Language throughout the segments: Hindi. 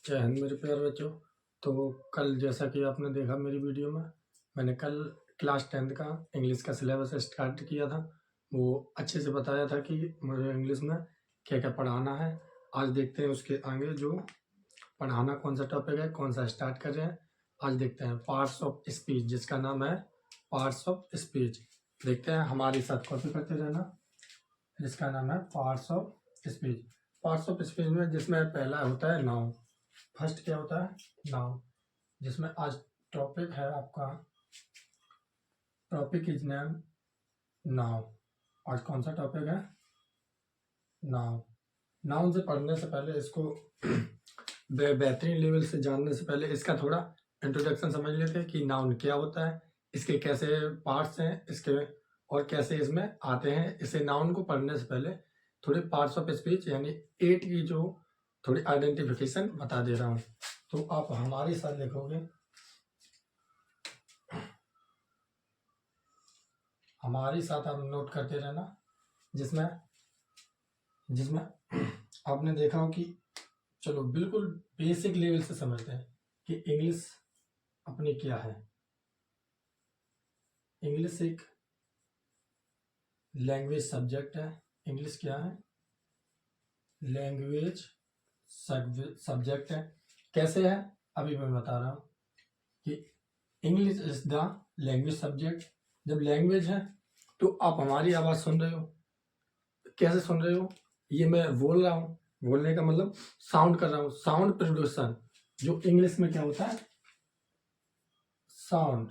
जय हिंद मेरे प्यारे बच्चों। तो कल जैसा कि आपने देखा मेरी वीडियो में, मैंने कल क्लास 10th का इंग्लिश का सिलेबस स्टार्ट किया था। वो अच्छे से बताया था कि मुझे इंग्लिश में क्या क्या पढ़ाना है। आज देखते हैं उसके आगे जो पढ़ाना कौन सा टॉपिक है, कौन सा स्टार्ट कर रहे हैं। आज देखते हैं पार्ट्स ऑफ स्पीच, जिसका नाम है पार्ट्स ऑफ स्पीच। देखते हैं, हमारे साथ कॉपी करते रहना। जिसका नाम है parts of speech. Parts of speech में जिसमें पहला होता है नाउन। फर्स्ट क्या होता है? नाउन। जिसमें आज टॉपिक है आपका, टॉपिक इज नेम नाउन। आज कौन सा टॉपिक है? नाउन। नाउन से पढ़ने से पहले इसको बेहतरीन लेवल से जानने से पहले इसका थोड़ा इंट्रोडक्शन समझ लेते हैं कि नाउन क्या होता है, इसके कैसे पार्ट्स हैं, इसके और कैसे इसमें आते हैं। इसे नाउन को पढ़ने से पहले थोड़े पार्ट्स ऑफ स्पीच यानी 8 की जो थोड़ी आइडेंटिफिकेशन बता दे रहा हूँ। तो आप हमारे साथ लिखोगे, हमारे साथ आप नोट करते रहना। जिसमें जिसमें आपने देखा हो कि चलो बिल्कुल बेसिक लेवल से समझते हैं कि इंग्लिश अपनी क्या है। इंग्लिश एक लैंग्वेज सब्जेक्ट है। इंग्लिश क्या है? लैंग्वेज सब्जेक्ट है। कैसे है? अभी मैं बता रहा हूँ कि English is the language subject. जब लैंग्वेज है तो आप हमारी आवाज़ सुन रहे हो। कैसे सुन रहे हो? ये मैं बोल रहा हूँ, बोलने का मतलब साउंड कर रहा हूँ। साउंड प्रोड्यूसन जो इंग्लिश में क्या होता है? साउंड।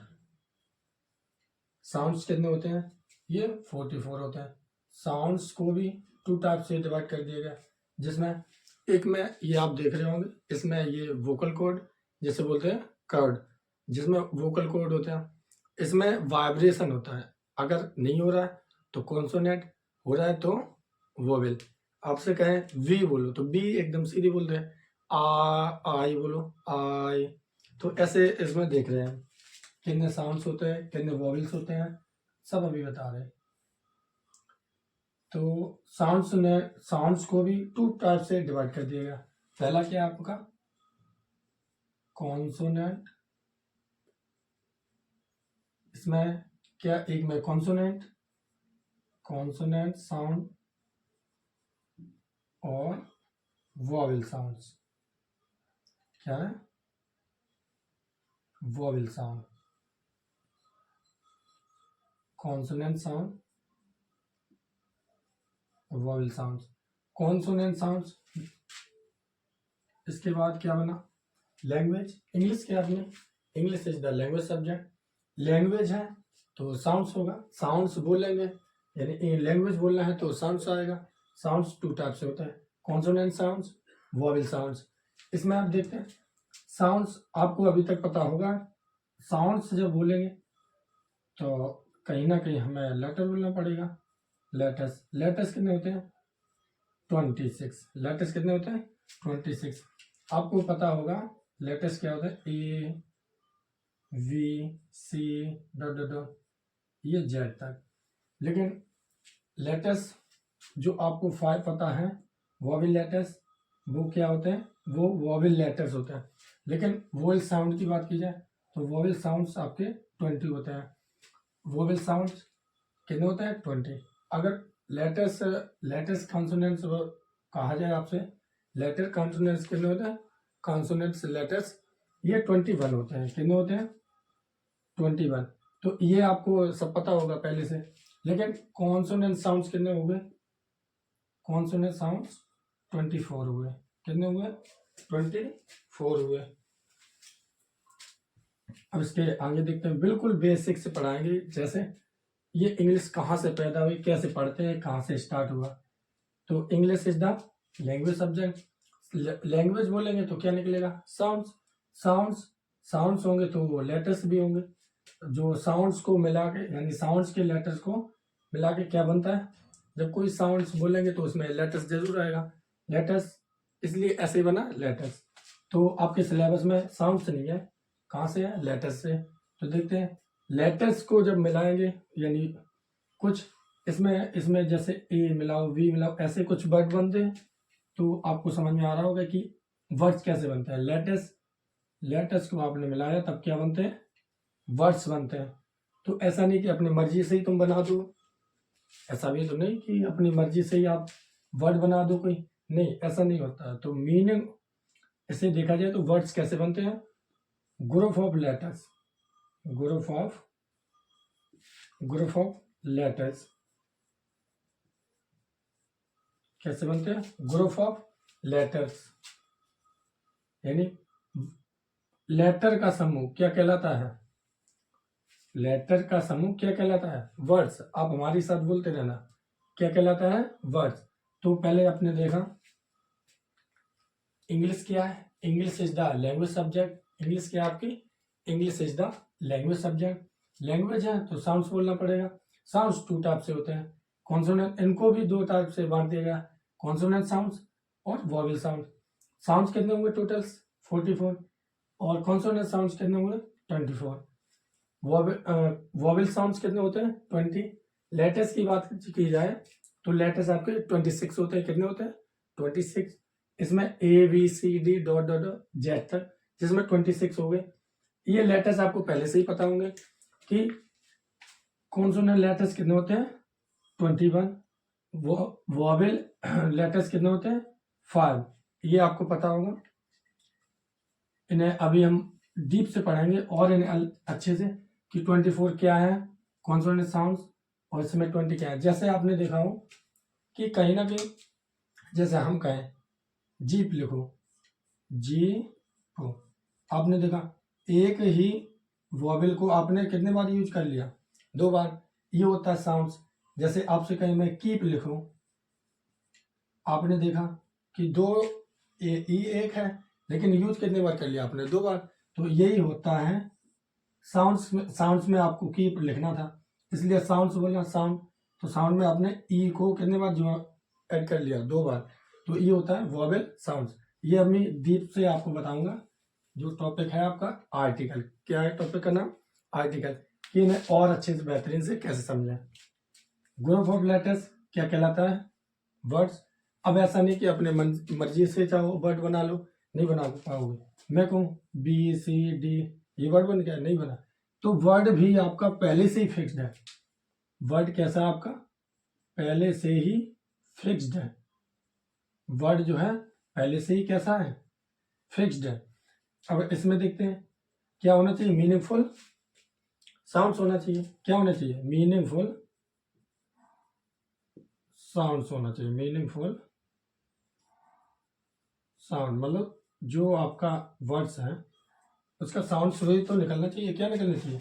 साउंड्स कितने होते हैं? ये 44 होते हैं। साउंड्स को भी 2 टाइप से डिवाइड कर दिया गया, जिसमें एक में ये आप देख रहे होंगे, इसमें ये वोकल कॉर्ड जैसे बोलते हैं कर्ड, जिसमें वोकल कॉर्ड होते हैं। इसमें वाइब्रेशन होता है। अगर नहीं हो रहा है तो कॉन्सोनेंट, हो रहा है तो वोवेल। आपसे कहें वी बोलो तो बी एकदम सीधी बोल रहे हैं। आई बोलो आई। तो ऐसे इसमें देख रहे हैं कितने साउंड्स होते हैं, कितने वोवेल्स होते हैं, सब अभी बता रहे हैं। तो साउंड्स को भी 2 टाइप से डिवाइड कर दिया गया। पहला क्या है आपका? कॉन्सोनेंट। इसमें क्या, एक में कॉन्सोनेंट साउंड और वोवेल साउंड्स। क्या है? Vowel sound, consonant sound, vowel sounds, consonant sounds. इसके बाद क्या बना? लैंग्वेज। इंग्लिश क्या अपनी? English is the language subject. Language है तो साउंड्स होगा, साउंड्स बोलेंगे, यानी लैंग्वेज बोलना है तो साउंड्स आएगा। साउंड्स 2 टाइप से होते हैं, कॉन्सोनेंट साउंड्स, वोवेल साउंड्स। इसमें आप देखते हैं साउंड्स, आपको अभी तक पता होगा साउंड्स जब बोलेंगे तो कहीं ना कहीं हमें लेटर बोलना पड़ेगा। लेटर्स। लेटर्स कितने होते हैं? 26। लेटर्स कितने होते हैं? 26। आपको पता होगा लेटर्स क्या होते हैं? A, V, C, dot dot dot, ये जेड तक। लेकिन लेटर्स जो आपको 5 पता है, वोवेल लेटर्स, वो क्या होते हैं? वो वोवेल लेटर्स होते हैं। लेकिन वोवेल साउंड की बात की जाए तो वोवेल साउंड्स आपके 20 होते हैं। वोवेल साउंड्स कितने होते हैं? 20। अगर लेटर्स कॉन्सोनेंट्स कहा जाए आपसे, लेटर कॉन्सोनेंट्स कितने होते हैं? कॉन्सोनेंट्स लेटर्स ये 21 होते हैं। कितने होते हैं? 21। तो ये आपको सब पता होगा पहले से। लेकिन कॉन्सोनेंट साउंड्स कितने हो गए? कॉन्सोनेंट साउंड्स 24 हुए। कितने हुए? 24 हुए। अब इसके आगे देखते हैं, बिल्कुल बेसिक से पढ़ाएंगे। जैसे ये इंग्लिश कहाँ से पैदा हुई, कैसे पढ़ते हैं, कहाँ से स्टार्ट हुआ। तो English is the language subject. Language बोलेंगे तो क्या निकलेगा? साउंड्स। साउंड्स होंगे तो वो लेटर्स भी होंगे। जो साउंड्स को मिला के, यानी साउंड्स के लेटर्स को मिला के क्या बनता है? जब कोई साउंड्स बोलेंगे तो उसमें लेटर्स जरूर आएगा। लेटर्स इसलिए ऐसे बना लेटर्स। तो आपके सिलेबस में साउंड्स नहीं है, कहाँ से है? लेटर्स से। तो देखते हैं लेटर्स को जब मिलाएंगे, यानी कुछ इसमें जैसे ए मिलाओ, वी मिलाओ, ऐसे कुछ वर्ड बनते हैं। तो आपको समझ में आ रहा होगा कि वर्ड्स कैसे बनते हैं, लेटर्स को आपने मिलाया तब क्या बनते हैं, वर्ड्स बनते हैं। तो ऐसा नहीं कि अपनी मर्जी से ही तुम बना दो, ऐसा भी तो नहीं कि अपनी मर्जी से ही आप वर्ड बना दो कोई, नहीं ऐसा नहीं होता है। तो मीनिंग इसे देखा जाए तो वर्ड्स कैसे बनते हैं, group of letters, group of letters कैसे बनते हैं, ग्रुप ऑफ लेटर्स, यानी लेटर का समूह क्या कहलाता है, लेटर का समूह क्या कहलाता है, वर्ड्स। आप हमारे साथ बोलते रहना, क्या कहलाता है, वर्ड्स। तो पहले आपने देखा इंग्लिश क्या है, English is the language subject. English क्या है आपकी, English is the language subject. Language है तो साउंड्स बोलना पड़ेगा। साउंड्स 2 टाइप से होते हैं, कॉन्सोनेंट, इनको भी 2 टाइप से बांट दिया गया, कॉन्सोनेंट साउंड्स और वॉवेल साउंड। साउंड्स कितने हुए टोटल्स 44, और कॉन्सोनेंट साउंड्स कितने हुए 24। वॉवेल साउंड्स कितने होते हैं 20। लेटर्स की बात की जाए तो लेटर्स आपके 26 होते हैं, कितने होते हैं 26। इसमें A B C D dot dot Z तक, जिसमें 26 हो गए। ये लेटर्स आपको पहले से ही पता होंगे कि कॉन्सोनेंट लेटर्स कितने होते हैं 21, वॉवेल लेटर्स कितने होते हैं 5, ये आपको पता होगा। इन्हें अभी हम डीप से पढ़ेंगे और इन्हें अच्छे से कि 24 क्या है कॉन्सोनेंट साउंड्स, और इसमें 20 क्या है। जैसे आपने देखा हो कि कहीं ना कहीं, जैसे हम कहें जीप लिखो, जी हो, आपने देखा एक ही वॉवेल को आपने कितने बार यूज कर लिया, 2 बार, ये होता है साउंड्स। जैसे आपसे कहीं मैं कीप लिखूं, आपने देखा कि 2 ई एक है, लेकिन यूज कितने बार कर लिया आपने 2 बार। तो यही होता है साउंड्स में आपको कीप लिखना था, इसलिए साउंड्स बोलना साउंड। तो साउंड में आपने ई को कितने बार जो ऐड कर लिया 2 बार, तो ये होता है वॉवेल साउंड्स। ये अभी डीप से आपको बताऊंगा। जो टॉपिक है आपका आर्टिकल, क्या है टॉपिक का नाम, आर्टिकल, कि इन्हें और अच्छे से बेहतरीन से कैसे समझें। ग्रुप ऑफ लेटर्स क्या कहलाता है, वर्ड्स। अब ऐसा नहीं कि अपने मर्जी से चाहो वर्ड बना लो, नहीं बना पाओगे। मैं कहूँ बी सी डी, ये वर्ड बन गया, नहीं बना। तो वर्ड भी आपका पहले से ही फिक्स्ड है, वर्ड कैसा है आपका पहले से ही फिक्स्ड है। वर्ड जो है पहले से ही कैसा है, फिक्स्ड है। अब इसमें देखते हैं क्या होना चाहिए, मीनिंगफुल साउंड्स होना चाहिए। क्या होना चाहिए, मीनिंगफुल साउंड्स होना चाहिए। मीनिंगफुल साउंड मतलब जो आपका वर्ड्स है उसका साउंड शुरू तो निकलना चाहिए, क्या निकलना चाहिए,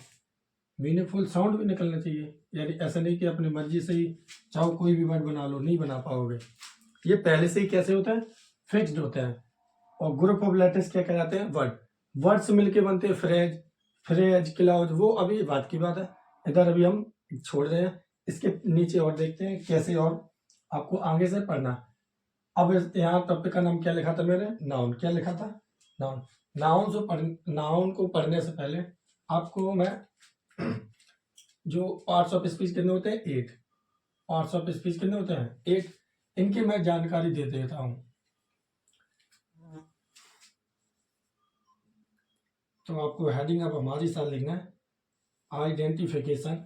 मीनिंगफुल साउंड भी निकलना चाहिए। यानी ऐसा नहीं कि अपनी मर्जी से ही चाहो कोई भी वर्ड बना लो, नहीं बना पाओगे। ये पहले से ही कैसे होता है, फिक्स्ड होता है। और ग्रुप ऑफ लेटर्स क्या कहलाते हैं, वर्ड्स मिलके बनते हैं फ्रेज क्लाउज, वो अभी बात की बात है, इधर अभी हम छोड़ रहे हैं। इसके नीचे और देखते हैं कैसे और आपको आगे से पढ़ना। अब यहाँ टॉपिक का नाम क्या लिखा था मैंने, नाउन। क्या लिखा था, नाउन। नाउन को पढ़ने से पहले आपको मैं जो पार्ट्स ऑफ स्पीच कितने होते हैं 8, पार्ट्स ऑफ स्पीच कितने होते हैं 8, इनकी मैं जानकारी दे देता हूं। तो आपको हेडिंग अब हमारी साथ लिखना है, आइडेंटिफिकेशन।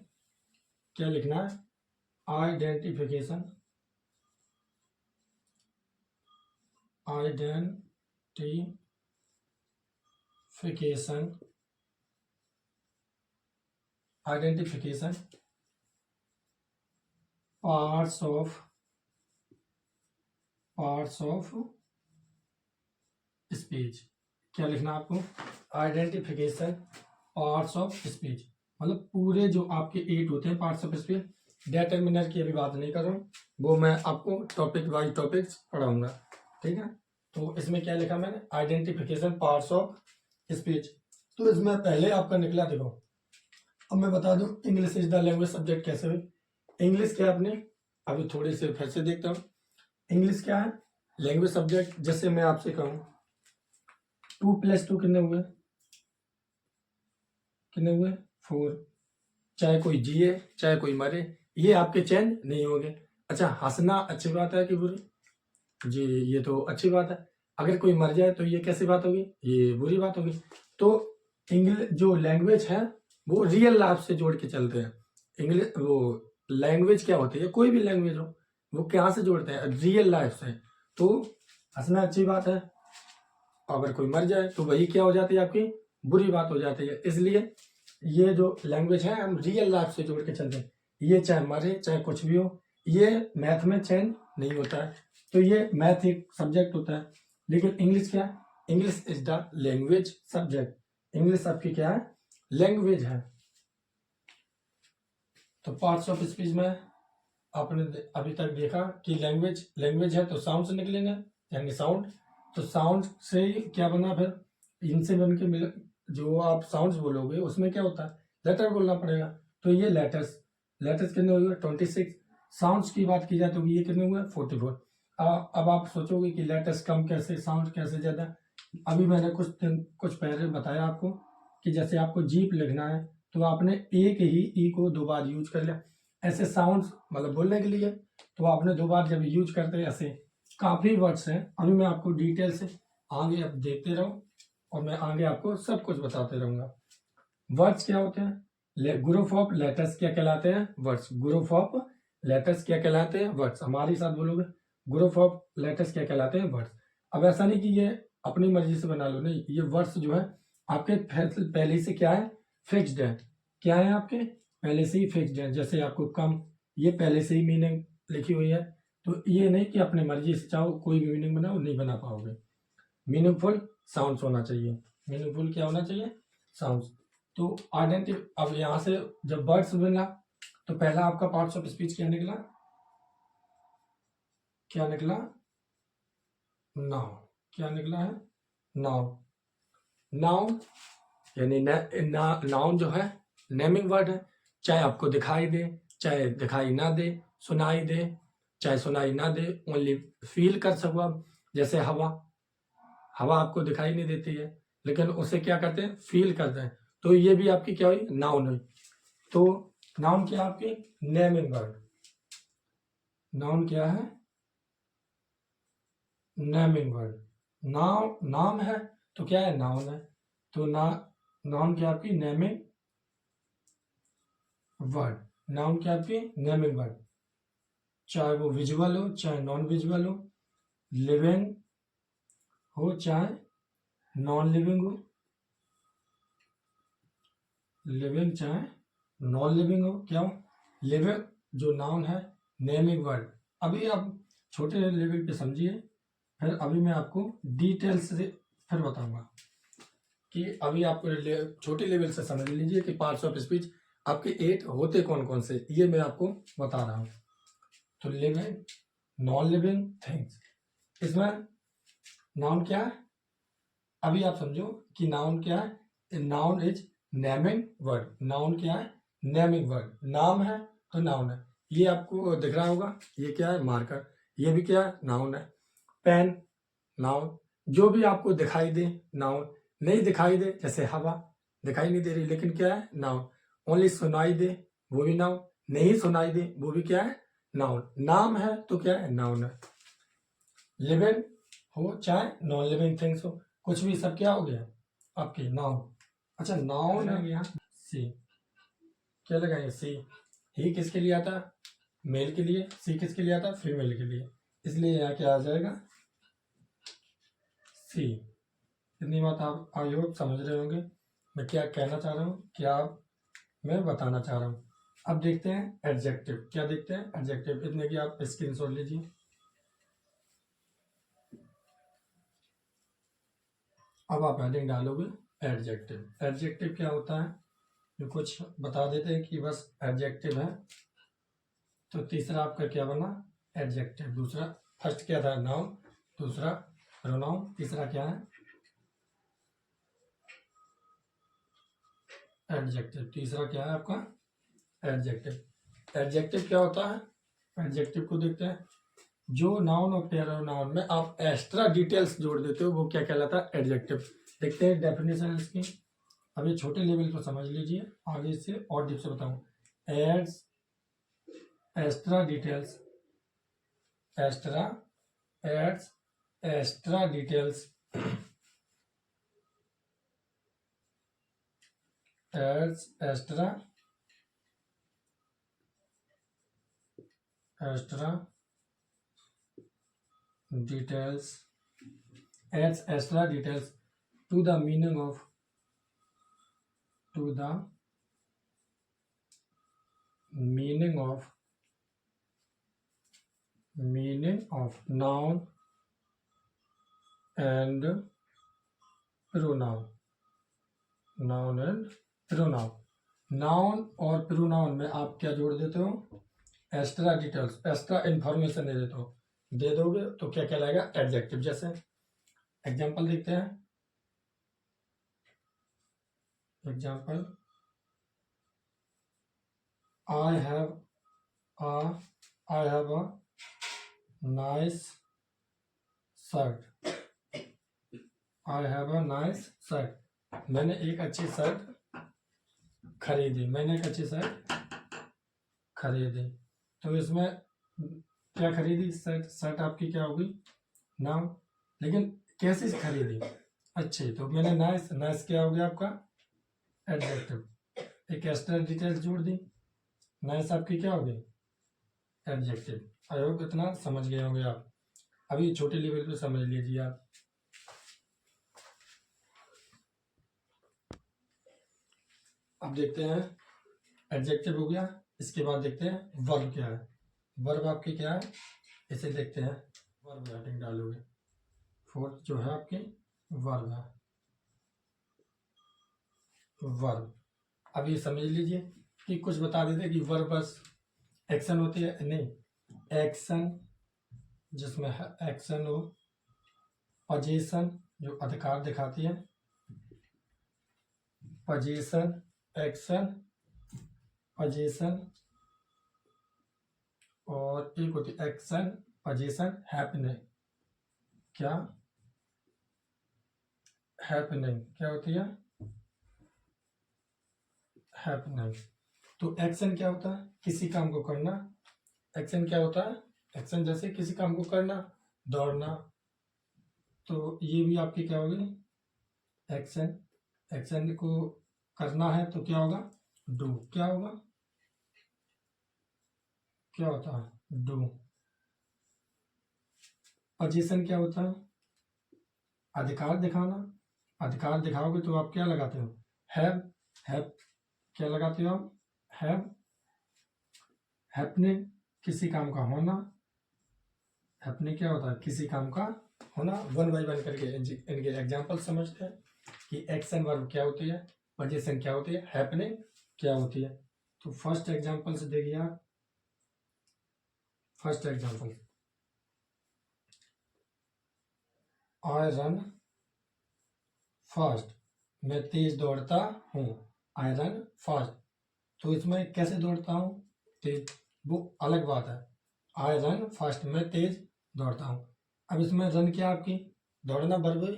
क्या लिखना है, identification, identification parts of speech. क्या लिखना आपको, आइडेंटिफिकेशन पार्ट्स ऑफ स्पीच, मतलब पूरे जो आपके 8 होते हैं पार्ट्स ऑफ स्पीच। डिटरमिनर की अभी बात नहीं कर रहा हूँ, वो मैं आपको टॉपिक वाइज टॉपिक्स पढ़ाऊंगा, ठीक है। तो इसमें क्या लिखा मैंने, आइडेंटिफिकेशन पार्ट्स ऑफ स्पीच। तो इसमें पहले आपका निकला, देखो अब मैं बता दूं English is the language subject कैसे हुई। इंग्लिश क्या आपने अभी थोड़े से फिर से देखता हूँ, इंग्लिश क्या है लैंग्वेज सब्जेक्ट। जैसे मैं आपसे कहूँ 2 + 2 कितने हुए, 4। चाहे कोई जिए चाहे कोई मरे, ये आपके चेंज नहीं होंगे। अच्छा, हंसना अच्छी बात है कि बुरी, जी ये तो अच्छी बात है। अगर कोई मर जाए तो ये कैसी बात होगी, ये बुरी बात होगी। तो इंग्लिश जो लैंग्वेज है वो रियल लाइफ से जोड़ के चलते हैं। इंग्लिश वो लैंग्वेज क्या होती है, कोई भी लैंग्वेज हो, वो क्या से जोड़ते हैं, रियल लाइफ से। तो हंसना अच्छी बात है, अगर कोई मर जाए तो वही क्या हो जाती है, आपकी बुरी बात हो जाती है। इसलिए ये जो लैंग्वेज है हम रियल लाइफ से जोड़ के चलते हैं। ये चाहे मरे चाहे कुछ भी हो, ये मैथ में चेंज नहीं होता है। तो ये मैथ एक सब्जेक्ट होता है, लेकिन इंग्लिश क्या है, English is the language subject. English आपकी क्या है, लैंग्वेज है। तो पार्ट्स ऑफ स्पीच में आपने अभी तक देखा कि लैंग्वेज है तो साउंड से निकलेंगे, यानी साउंड। तो साउंड से क्या बना, फिर इनसे बन के जो आप साउंड्स बोलोगे उसमें क्या होता है, लेटर बोलना पड़ेगा। तो ये लेटर्स कितने हुए, 26। साउंड्स की बात की जाए तो ये कितने हुए, 44। अब आप सोचोगे कि लेटर्स कम कैसे, साउंड कैसे ज्यादा। अभी मैंने कुछ पहले बताया आपको कि जैसे आपको जीप लिखना है तो आपने एक ही ई को 2 बार यूज कर लिया। ऐसे साउंड्स मतलब बोलने के लिए तो आपने 2 बार जब यूज करते हैं, ऐसे काफी वर्ड्स हैं। अभी मैं आपको डिटेल से आगे आप देखते रहो और मैं आगे आपको सब कुछ बताते रहूंगा। वर्ड्स क्या होते हैं, ग्रुप ऑफ लेटर्स क्या कहलाते हैं, वर्ड्स। ग्रुप ऑफ लेटर्स क्या कहलाते हैं, वर्ड्स। हमारे साथ बोलोगे, ग्रुप ऑफ लेटर्स क्या कहलाते हैं, वर्ड्स। अब ऐसा नहीं कि ये अपनी मर्जी से बना लो, नहीं, ये वर्ड्स जो है आपके पहले से क्या है, फिक्स्ड है। क्या है, आपके पहले से ही फिक्स्ड है। जैसे आपको कम, ये पहले से ही मीनिंग लिखी हुई है। तो ये नहीं कि अपने मर्जी से चाहो कोई भी मीनिंग बनाओ, नहीं बना पाओगे। मीनिंगफुल साउंड्स होना चाहिए। मीनिंगफुल क्या होना चाहिए, साउंड्स। तो अब यहाँ से जब वर्ड्स मिला तो पहला आपका पार्ट्स ऑफ स्पीच क्या निकला, नाउन। क्या निकला है, नाउन। नाउन यानी नाउन जो है नेमिंग वर्ड है। चाहे आपको दिखाई दे, चाहे दिखाई ना दे, सुनाई दे, चाहे सुनाई ना दे, ओनली फील कर सको आप। जैसे हवा आपको दिखाई नहीं देती है, लेकिन उसे क्या करते हैं, फील करते हैं। तो ये भी आपकी क्या हुई, नाउन हुई। तो नाउन क्या आपकी, नेमिंग वर्ड। नाउन क्या है, नेमिंग वर्ड। नाम है तो क्या है, नाउन है। तो नाउन क्या आपकी, नेमिंग वर्ड। नाउन क्या आपकी, नेमिंग वर्ड। चाहे वो विजुअल हो चाहे नॉन विजुअल हो, लिविंग हो चाहे नॉन लिविंग हो, लिविंग चाहे नॉन लिविंग हो। क्या हो, लिविंग जो नाउन है, नेमिंग वर्ड। अभी आप छोटे लेवल पे समझिए, फिर अभी मैं आपको डिटेल्स से फिर बताऊंगा कि अभी आप छोटे लेवल से समझ लीजिए कि पार्ट्स ऑफ स्पीच आपके 8 होते कौन कौन से, ये मैं आपको बता रहा हूं। तो लिविंग, नॉन लिविंग थिंग्स, इसमें नाउन क्या है, अभी आप समझो कि नाउन क्या है। Noun is naming word. Noun क्या है, नेमिंग वर्ड। नाम है तो नाउन है। ये आपको दिख रहा होगा, ये क्या है, मार्कर। ये भी क्या है, नाउन है। Pen, noun. जो भी आपको दिखाई दे, नाउन। नहीं दिखाई दे, जैसे हवा दिखाई नहीं दे रही, लेकिन क्या है, नाउन। ओनली सुनाई दे, वो भी नाउन। नहीं सुनाई दे, वो भी क्या है, नाउन। नाम है तो क्या है, नाउन है। लिविंग हो चाहे नॉन लिविंग थिंग्स हो, कुछ भी, सब क्या हो गया आपके, नाउन। अच्छा, नाउन है गया सी। क्या लगाएंगे, सी। ही किसके लिए आता, मेल के लिए। सी किसके लिए आता, फीमेल के लिए। इसलिए यहाँ क्या आ जाएगा, सी। इतनी बात आप आई होप समझ रहे होंगे मैं क्या कहना चाह रहा हूँ, क्या मैं बताना चाह रहा हूँ। अब देखते हैं एडजेक्टिव। क्या देखते हैं, एडजेक्टिव। इतने की आप स्क्रीनशॉट लीजिए। अब आप हेडिंग डालोगे एडजेक्टिव। एडजेक्टिव क्या होता है, जो कुछ बता देते हैं कि बस एडजेक्टिव है। तो तीसरा आपका क्या बना, एडजेक्टिव। दूसरा, फर्स्ट क्या था, नाउन। दूसरा प्रोनाउन। तीसरा क्या है, एडजेक्टिव। तीसरा क्या है आपका, एडजेक्टिव। एडजेक्टिव क्या होता है, एडजेक्टिव को देखते हैं। जो नाउन और प्रोनाउन में आप एक्स्ट्रा डिटेल्स जोड़ देते हो, वो क्या कहलाता है, एडजेक्टिव। देखते हैं डेफिनेशन इसकी। अभी छोटे लेवल को समझ लीजिए, आगे से और डीप से बताऊं। Adds extra details, extra adds extra details adds extra details adds extra details to the meaning of noun and pronoun. Noun और प्रोनाउन में आप क्या जोड़ देते हो? एक्स्ट्रा डिटेल्स, एक्स्ट्रा इंफॉर्मेशन दे देते हो। दे दोगे तो क्या कहलाएगा? एडजेक्टिव। जैसे एग्जांपल देखते हैं। Example, I have a nice shirt. I have a nice shirt. मैंने एक अच्छी शर्ट खरीदी। तो इसमें क्या खरीदी? शर्ट आपकी क्या होगी? नाउन। लेकिन कैसे खरीदी? अच्छी। तो मैंने नाइस क्या हो गया आपका? एडजेक्टिव। एक एक्स्ट्रा डिटेल्स जोड़ दी, नाइस आपकी क्या होगी? एडजेक्टिव। आई होप इतना समझ गए होंगे आप। अभी छोटे लेवल पे समझ लीजिए आप। अब देखते हैं, एडजेक्टिव हो गया। इसके बाद देखते हैं वर्ब क्या है। वर्ब आपकी क्या है, इसे देखते हैं। वर्ब हेडिंग डालोगे, फोर्थ जो है आपकी वर्ब है। वर्ब, अब ये समझ लीजिए कि कुछ बता देते कि वर्ब बस एक्शन होती है, नहीं। एक्शन जिसमें एक्शन हो, पोजीशन जो अधिकार दिखाती है, पोजीशन, एक्शन, पोजीशन, और एक होती है एक्शन, पोजीशन, हैपनिंग। क्या? हैपनिंग क्या होती है? हैपनिंग। तो एक्शन क्या होता है? किसी काम को करना। एक्शन क्या होता है? एक्शन जैसे किसी काम को करना, दौड़ना। तो ये भी आपकी क्या होगी? एक्शन। एक्शन को करना है तो क्या होगा? डू। क्या होगा? क्या होता है? डू। पोजीशन क्या होता है? अधिकार दिखाना। अधिकार दिखाओगे तो आप क्या लगाते हो? हैव। हैव क्या लगाते हो आप? हैव। हैपनिंग किसी काम का होना। हैपनिंग क्या होता है? किसी काम का होना। वन बाई वन करके इनके एग्जाम्पल समझते हैं कि एक्शन वर्ब क्या होती है, पोजीशन क्या होती है, हैपनिंग क्या होती है। तो फर्स्ट एग्जाम्पल से देखिए आप। First example, I run fast. मैं तेज दौड़ता हूँ। I run fast. तो इसमें कैसे दौड़ता हूँ? तेज, वो अलग बात है। आई रन फास्ट, मैं तेज दौड़ता हूँ। अब इसमें रन क्या आपकी? दौड़ना वर्ब हुई,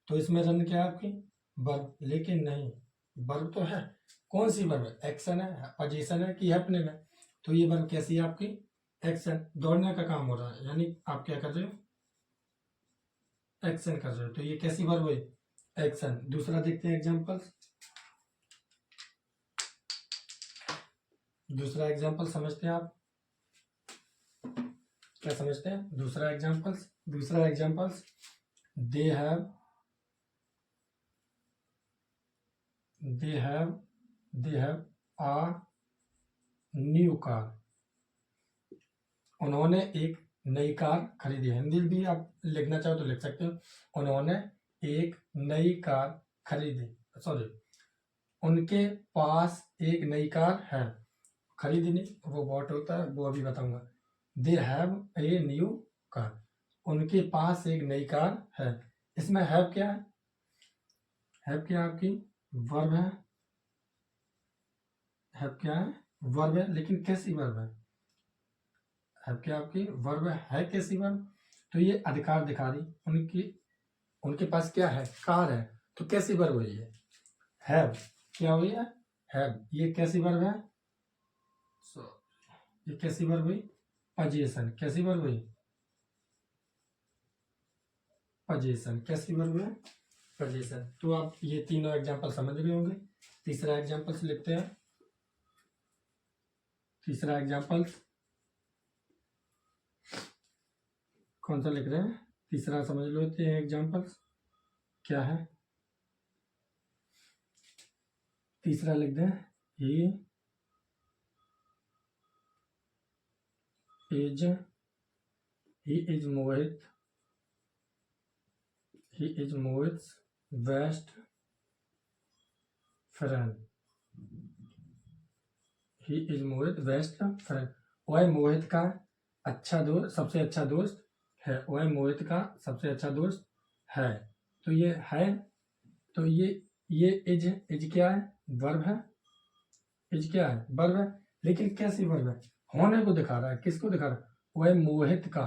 तो इसमें रन क्या आपकी? वर्ब। लेकिन नहीं, वर्ब तो है। कौन सी वर्ब है? एक्शन है, पोजीशन है कि हैपनिंग है? तो ये वर्ब कैसी है आपकी? एक्शन। दौड़ने का काम हो रहा है, यानी आप क्या कर रहे हो? एक्शन कर रहे हो। तो ये कैसी वर्ब हुई? एक्शन। दूसरा देखते हैं एग्जांपल। दूसरा एग्जांपल समझते हैं आप, क्या समझते हैं? दूसरा examples, they have a new car. उन्होंने एक नई कार खरीदी है। हिंदी भी आप लिखना चाहो तो लिख सकते हो। उन्होंने एक नई कार खरीदी, सॉरी, उनके पास एक नई कार है। खरीदी नहीं, वो बॉट होता है, वो अभी बताऊंगा। They have a new car, उनके पास एक नई कार है। इसमें हैव क्या है? हैव क्या आपकी? वर्ब है। हैव क्या है? वर्ब है, लेकिन कैसी वर्ब है? हैव क्या आपकी? वर्ब है। कैसी वर्ब? तो ये अधिकार दिखा रही। उनके पास क्या है? कार है। तो कैसी वर्ब हुई है? हैव। क्या हुई है? हैव। ये कैसी वर्ब है? ये कैसी वर्ब हुई? पोजीशन। कैसी वर्ब हुई? पोजीशन, कैसी वर्ब है, पोजीशन। तो आप ये तीनों एग्जांपल समझ गए होंगे। तीसरा एग्जांपल लिखते हैं। तीसरा एग्जांपल कौन सा लिख रहे हैं, तीसरा समझ लेते हैं। एग्जांपल क्या है, तीसरा लिख दें, he is Mohit, he is Mohit's best friend, he is Mohit's best friend। वह मोहित का अच्छा दोस्त, सबसे अच्छा दोस्त है, वह मोहित का सबसे अच्छा दोस्त है। तो ये है, तो ये इज क्या है, वर्ब है। इज क्या है, वर्ब है, लेकिन कैसी वर्ब है, होने को दिखा रहा है। किसको दिखा रहा है, वह मोहित का,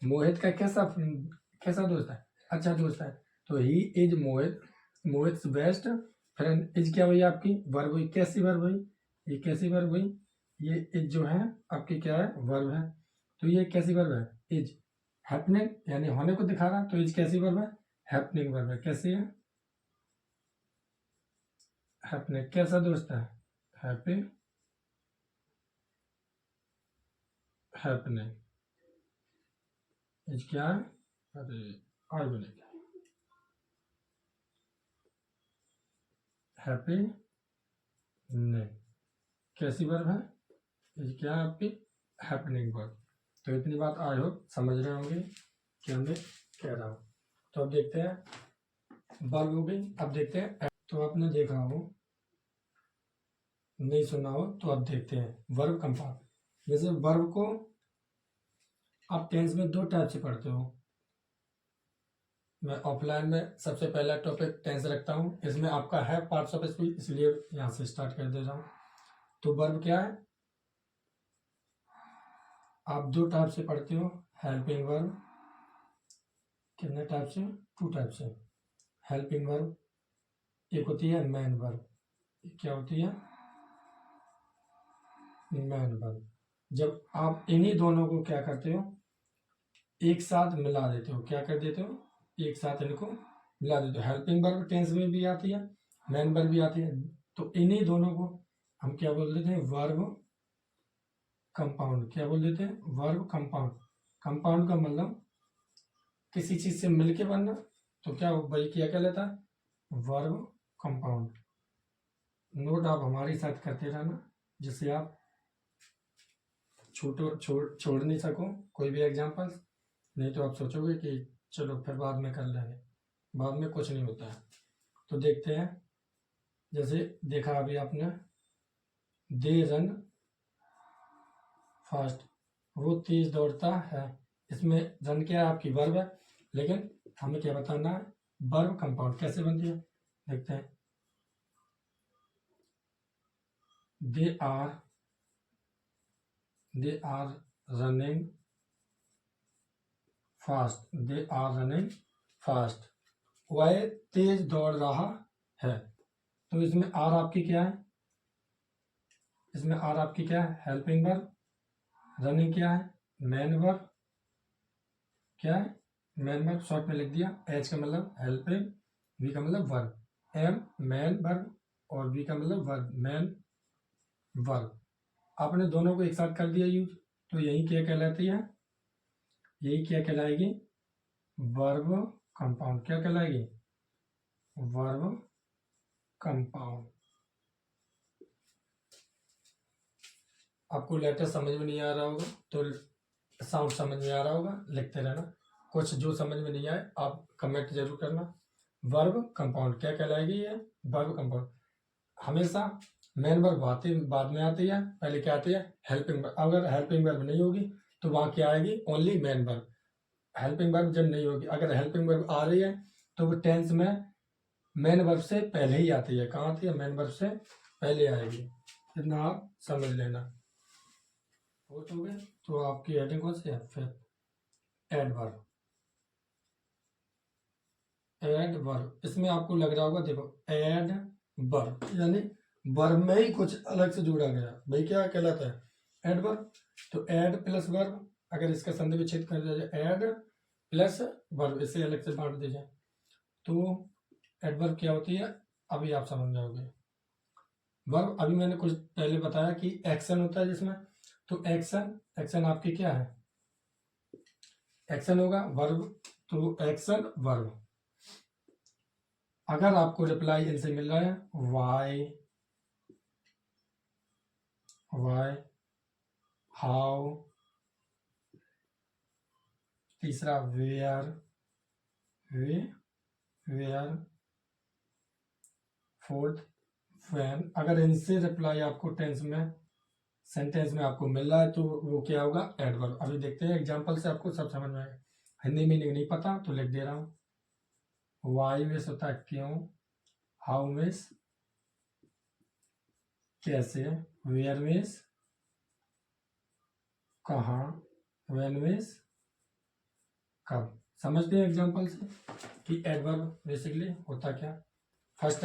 मोहित का कैसा दोस्त है, अच्छा दोस्त है। तो he is Mohit's best friend. Is क्या हुई आपकी, वर्ब हुई। कैसी वर्ब हुई, ये कैसी वर्ब हुई, ये इज जो है आपकी क्या है, वर्ब है। तो ये कैसी वर्ब है, इज हैपनिंग, यानी होने को दिखा रहा। तो इज कैसी वर्ब है, हैपनिंग वर्ब है। कैसी है, हैपनिंग। कैसा दोस्त है, हैप्पी, हैपनिंग। इज क्या है, अरे आज बोले हैप्पी नहीं, कैसी वर्ब है, इज क्या है आपकी, हैपनिंग वर्ब। तो इतनी बात आई हो समझ रहे होंगे कि हमें कह रहा हूँ। तो अब देखते हैं, वर्ब हो गई। अब देखते हैं, तो आपने देखा हो, नहीं सुना हो तो अब देखते हैं वर्ब कंपाउंड। जैसे वर्ब को आप टेंस में दो टाइप से पढ़ते हो। मैं ऑफलाइन में सबसे पहला टॉपिक टेंस रखता हूँ, इसमें आपका है पार्ट्स ऑफ स्पीच, इसलिए यहाँ से स्टार्ट कर दे रहा हूँ। तो वर्ब क्या है, आप दो टाइप से पढ़ते हो, हेल्पिंग वर्ब। कितने टाइप से, टू टाइप से। हेल्पिंग वर्ब एक होती है मैन वर्ब, क्या होती है, मैन वर्ब। जब आप इन्हीं दोनों को क्या करते हो, एक साथ मिला देते हो, क्या कर देते हो, एक साथ इनको मिला देते हो। हेल्पिंग वर्ब टेंस में भी आती है, मैन वर्ब भी आती है। तो इन्हीं दोनों को हम क्या बोल देते हैं, वर्ब कंपाउंड। क्या बोल देते हैं, वर्ब कंपाउंड। कंपाउंड का मतलब किसी चीज से मिलके बनना, तो क्या वही क्या कहलाता है, वर्ब कंपाउंड। नोट आप हमारे साथ करते रहना, जिससे आप छोड़ नहीं सको कोई भी एग्जाम्पल। नहीं तो आप सोचोगे कि चलो फिर बाद में कर लेंगे, बाद में कुछ नहीं होता है। तो देखते हैं, जैसे देखा अभी आपने, दे रन फास्ट, वो तेज दौड़ता है। इसमें रन क्या है, आपकी वर्ब है, लेकिन हमें क्या बताना है, वर्ब कंपाउंड कैसे बनती है, देखते हैं। They are running fast, they are running fast, वह तेज दौड़ रहा है। तो इसमें आर आपकी क्या है, इसमें आर आपकी क्या है, हेल्पिंग वर्ब। रनिंग क्या है, मैन वर्ब। क्या है, मैन वर्ब, शॉर्ट में लिख दिया। एच का मतलब हेल्पिंग, वी का मतलब वर्ब, एम मैन वर्ब, और वी का मतलब वर्ब, मैन वर्ब। आपने दोनों को एक साथ कर दिया यूज, तो यही क्या कहलाती है, यही क्या कहलाएगी, वर्ब कंपाउंड। क्या कहलाएगी, वर्ब कंपाउंड। आपको लेटर समझ में नहीं आ रहा होगा तो साउंड समझ में आ रहा होगा, लिखते रहना। कुछ जो समझ में नहीं आए आप कमेंट जरूर करना। वर्ब कंपाउंड क्या कहलाएगी, ये वर्ब कंपाउंड। हमेशा मेन वर्ब बाद में आती है, पहले क्या आती है, हेल्पिंग वर्ब। अगर हेल्पिंग वर्ब नहीं होगी तो वहां क्या आएगी, only main verb. Helping verb जब नहीं होगी, अगर हेल्पिंग वर्ब आ रही है तो वो टेंस में मेन वर्ब से पहले ही आती है। कहाँ आती है, मेन वर्ब से पहले आएगी। इतना आप समझ लेना। हो गया, तो आपकी हेडिंग कौन सी है, फिर एडवर्ब। एडवर्ब, इसमें आपको लग रहा होगा, देखो एडवर्ब यानी वर्ब में ही कुछ अलग से जोड़ा गया, भाई क्या कहलाता है, एडवर्ब। तो एड प्लस वर्ब, अगर इसका संधि विच्छेद कर दिया जाए, एड प्लस वर्ब, इसे अलग से बांट दीजिए। तो एडवर्ब क्या होती है अभी आप समझ जाओगे। वर्ब अभी मैंने कुछ पहले बताया कि एक्शन होता है जिसमें, तो एक्शन, एक्शन आपकी क्या है, एक्शन होगा वर्ब, तो एक्शन वर्ब। अगर आपको रिप्लाई इनसे मिल रहा है वाई, वाई, हाउ, तीसरा वेयर, वेयर, फोर्थ व्हेन, अगर इनसे रिप्लाई आपको टेंस में, सेंटेंस में आपको मिल रहा है तो वो क्या होगा, एडवर्ब। अभी देखते हैं एग्जांपल से आपको सब समझ में आएगा। हिंदी मीनिंग नहीं पता तो लिख दे रहा हूँ। वाई मीन्स होता है क्यों, हाउ मीन्स कैसे, वेयर मीन्स कहाँ, व्हेन मीन्स कब। समझते हैं एग्जांपल से कि एडवर्ब बेसिकली होता क्या। फर्स्ट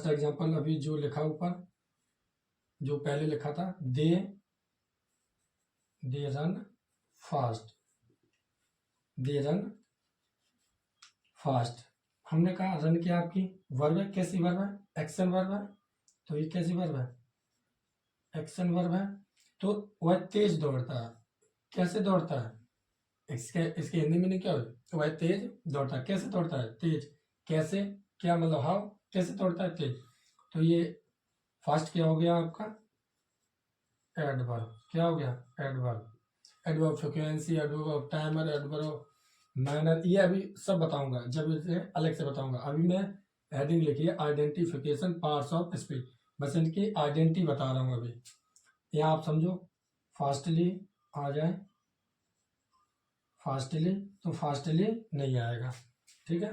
एग्जांपल अभी जो लिखा ऊपर, जो पहले लिखा था, they run fast, they run fast. हमने कहा रन क्या आपकी वर्ब है, कैसी वर्ब है, एक्शन वर्ब है, तो ये कैसी वर्ब है, एक्शन वर्ब है। तो वह तेज दौड़ता है, कैसे दौड़ता है, इसके हिंदी में क्या हो, वह तेज दौड़ता है, कैसे दौड़ता है, तेज, कैसे, क्या मतलब हाउ, कैसे दौड़ता है, तेज। तो ये फास्ट क्या हो गया आपका, एडवर्ब। क्या हो गया, adverb. Adverb frequency, adverb off timer, adverb of manner, ये अभी सब बताऊंगा जब इसे अलग से बताऊंगा। अभी मैं हेडिंग लिखी है आइडेंटिफिकेशन पार्ट्स ऑफ स्पीच, बस इनकी आइडेंटिटी बता रहा हूँ अभी। यहाँ आप समझो, फास्टली आ जाए, फास्टली, तो फास्टली नहीं आएगा, ठीक है,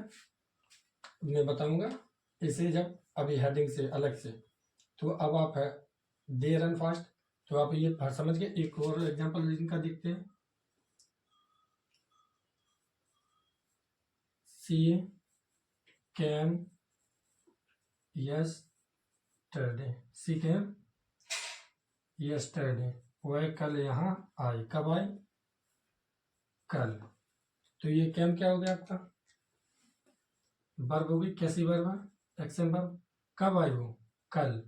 मैं बताऊंगा इसे जब अभी हेडिंग से अलग से। तो अब आप है दे रन फास्ट, तो आप ये समझ के एक और एग्जांपल इनका देखते हैं। सी कैम यस्टरडे, सी कैम यस्टरडे, वह कल यहाँ आई, कब आई, कल। तो ये कैम क्या हो गया आपका, वर्ब होगी, कैसी वर्ब है, एक्शन वर्ब। कब आई वो, कल,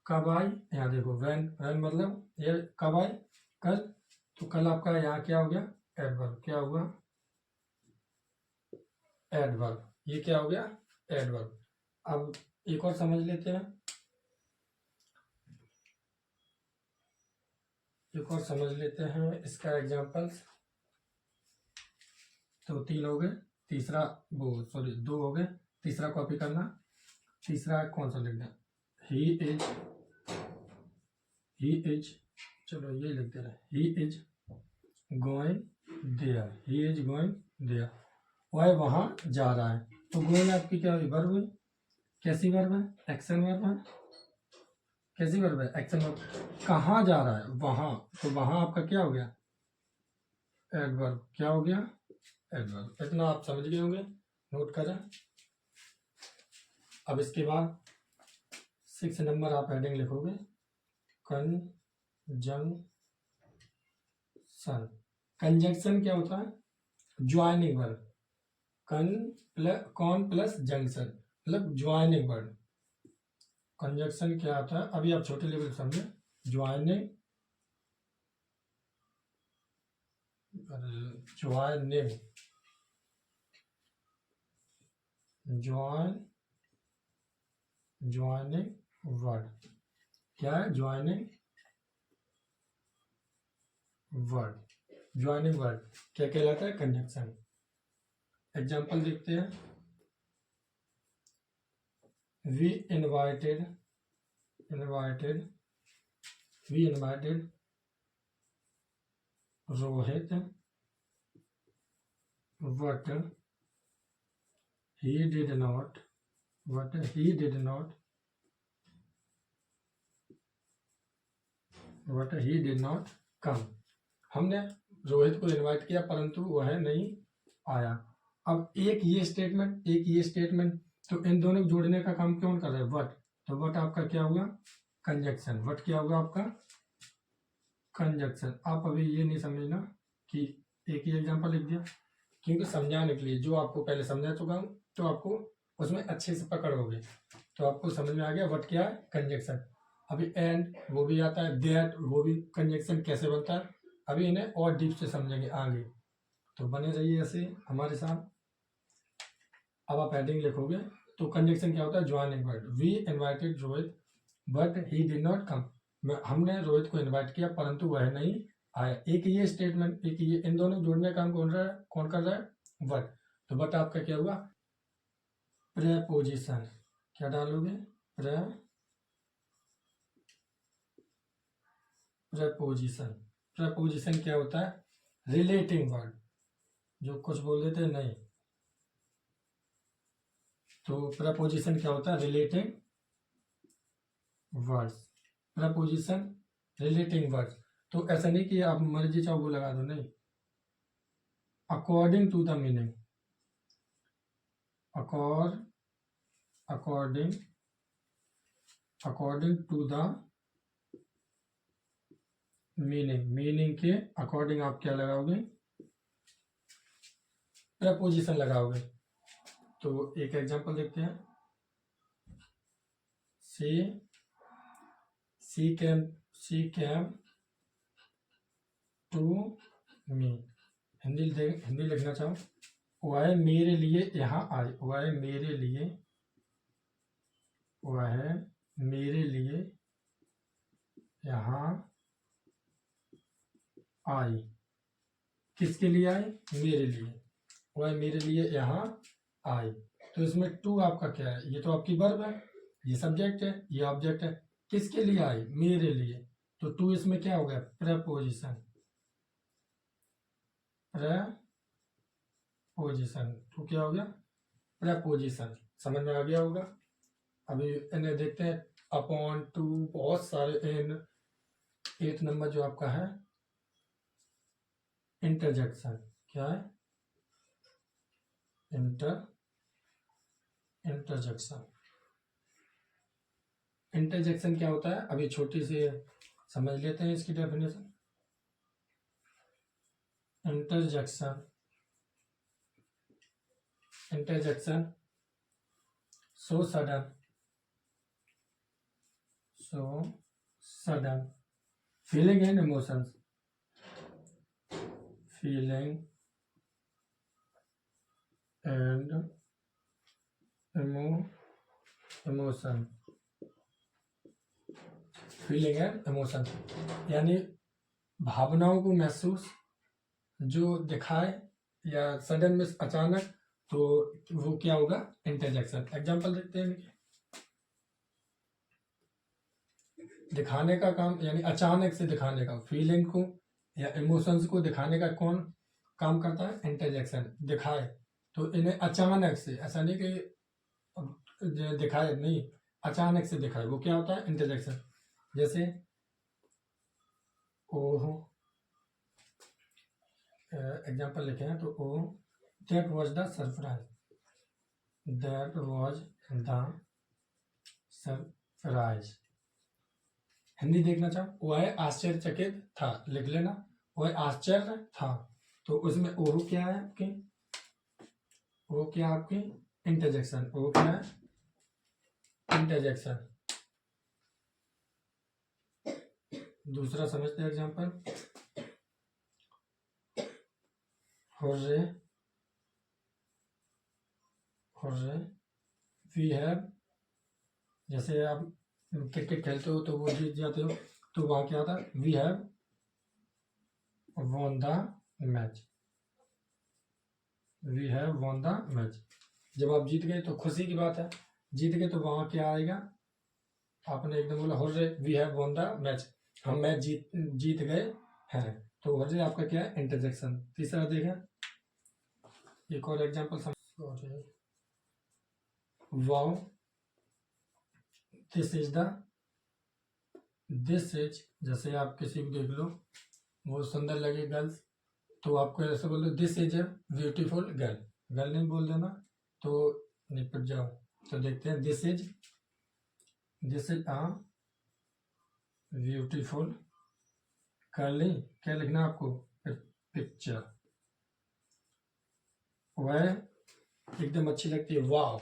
कब आई, यहाँ देखो व्हेन, व्हेन मतलब ये कब आई, कल। तो कल आपका यहाँ क्या हो गया, एडवर्ब, क्या हुआ, एडवर्ब, ये क्या हो गया, एडवर्ब। अब एक और समझ लेते हैं, एक और समझ लेते हैं इसका एग्जांपल्स। तो 3 हो गए, तीसरा वो सॉरी 2 हो गए, तीसरा कॉपी करना। तीसरा कौन सा लिखना, ही इज, चलो ये लिख दे रहे, he is going there, he is going there, वह वहां जा रहा है। तो गोइंग आपकी क्या हुई, वर्ब हुई, कैसी वर्ब है, एक्शन वर्ब है, कैसी वर्ब है, एक्शन वर्ब। कहाँ जा रहा है, वहां, तो वहां आपका क्या हो गया, एडवर्ब, क्या हो गया, एडवर्ब। इतना आप समझ गए होंगे, नोट करें। अब इसके बाद 6 नंबर आप हेडिंग लिखोगे, कंजंक्शन। कंजंक्शन क्या होता है, joining word, con plus junction मतलब ज्वाइनिंग वर्ड। कंजंक्शन क्या होता है, अभी आप छोटे लेवल समझे, ज्वाइनिंग, ज्वाइनिंग, ज्वाइनिंग वर्ड, क्या है, ज्वाइनिंग वर्ड, ज्वाइनिंग वर्ड क्या कहलाता है, कंजंक्शन। एग्जांपल देखते हैं, we invited Rohit, what he did not come। हमने रोहित को इनवाइट किया परंतु वह नहीं आया। अब एक ये स्टेटमेंट, तो इन दोनों को जोड़ने का काम कौन कर रहा है, वट। तो वट आपका क्या हुआ, कंजक्शन, वट क्या होगा आपका, कंजक्शन। आप अभी ये नहीं समझना कि एक ही एग्जांपल लिख दिया, क्योंकि समझाने के लिए, जो आपको पहले समझा चुका हूँ तो आपको उसमें अच्छे से पकड़ होगी, तो आपको समझ में आ गया व्हाट क्या है कंजक्शन। अभी एंड वो भी आता है, दैट वो भी कंजक्शन कैसे बनता है, अभी इन्हें और डीप से समझेंगे आगे, तो बने रहिए ऐसे हमारे साथ। अब आप हेडिंग लिखोगे तो कंजक्शन क्या होता है, joining word. We invited Rohit but he did not come, हमने रोहित को इनवाइट किया परंतु वह नहीं आया। एक ये स्टेटमेंट, एक ये, इन दोनों जोड़ने का काम कौन कर रहा है, बट। तो बट आपका क्या हुआ, प्रेपोजिशन। क्या डालोगे, प्रेपोजिशन। प्रेपोजिशन क्या होता है, रिलेटिंग वर्ड, जो कुछ बोल देते नहीं, तो प्रपोजिशन क्या होता है, relating words. Preposition relating words, तो ऐसा नहीं कि आप मर्जी चाहो वो लगा दो, नहीं, according to the meaning, according to the meaning के अकॉर्डिंग आप क्या लगाओगे, प्रपोजिशन लगाओगे। तो एक एग्जांपल देखते हैं, she came to me. Hindi लिखना चाहो, वह मेरे लिए यहाँ आई, वह मेरे लिए यहाँ आई। किसके लिए आई, मेरे लिए, वह मेरे लिए यहाँ आई। तो इसमें टू आपका क्या है, ये तो आपकी वर्ब है, ये सब्जेक्ट है, ये ऑब्जेक्ट है। किसके लिए आई, मेरे लिए, तो टू इसमें क्या हो गया, प्रेपोजिशन। तो क्या हो गया, प्रेपोजिशन। समझ में आ गया होगा। अभी इन्हें देखते हैं, अपॉन, टू, बहुत सारे इन। 8 नंबर जो आपका है इंटरजेक्शन। क्या है, इंटरजेक्शन। इंटरजेक्शन क्या होता है, अभी छोटी सी समझ लेते हैं इसकी definition. Interjection so sudden feeling and emotions, feeling and emotion, feeling and emotion, यानी भावनाओं को महसूस जो दिखाए या सडन में अचानक, तो वो क्या होगा, इंटरजेक्शन। एग्जांपल देखते हैं इनके। दिखाने का काम, यानी अचानक से दिखाने का, फीलिंग को या इमोशंस को दिखाने का कौन काम करता है, इंटरजेक्शन। दिखाए तो इन्हें अचानक से, ऐसा नहीं कि दिखाए, नहीं, अचानक से दिखाए, वो क्या होता है, इंटरजेक्शन। जैसे ओह, एग्जांपल लिखे हैं तो oh, that was the surprise, that was the surprise. Hindi देखना चाहो, वह आश्चर्यचकित था, लिख लेना, वह आश्चर्य था। तो उसमें ओह क्या है आपकी, वो क्या आपकी इंटरजेक्शन, वो क्या है, इंटरजेक्शन। दूसरा समझते हैं एग्जांपल, होर्रे वी हैव, जैसे आप क्रिकेट खेलते हो तो वो जीत जाते हो, तो वहां क्या था, we have won the match, we have won the match. जब आप जीत गए तो खुशी की बात है, जीत गए तो वहां क्या आएगा, आपने एकदम बोला hooray we have won the match, हम मैच जीत गए हैं, तो होर्रे आपका क्या है, इंटरजेक्शन। तीसरा देखें, एक और एग्जांपल समझ, wow this is the, this is, जैसे आप किसी को देख लो वो सुंदर लगे गर्ल्स, तो आपको ऐसे बोल दो, this is a beautiful girl, girl नहीं बोल देना, तो निपट जाओ। तो देखते हैं, this is a beautiful girl, नहीं क्या लिखना आपको, पिक्चर, वह एकदम अच्छी लगती है, वाव,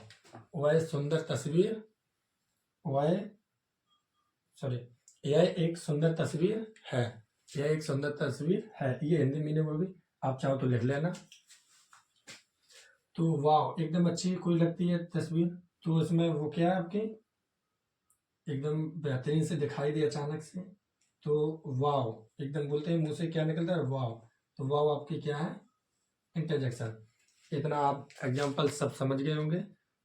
वह सुंदर तस्वीर, वह सॉरी यह एक सुंदर तस्वीर है, यह एक सुंदर तस्वीर है, ये हिंदी मीनिंग होगी, आप चाहो तो लिख लेना। तो वाव एकदम अच्छी कोई लगती है तस्वीर, तो उसमें वो क्या है आपकी एकदम बेहतरीन से दिखाई दे अचानक से, तो वाव एकदम बोलते हैं मुंह से क्या निकलता है, वाव, तो वाव आपकी क्या है, इंटरजेक्शन। इतना आप एग्जाम्पल सब समझ गए होंगे।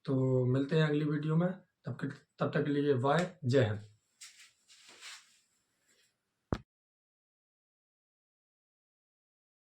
तो मिलते हैं अगली वीडियो में, तब तक के लिए बाय, जय हिंद।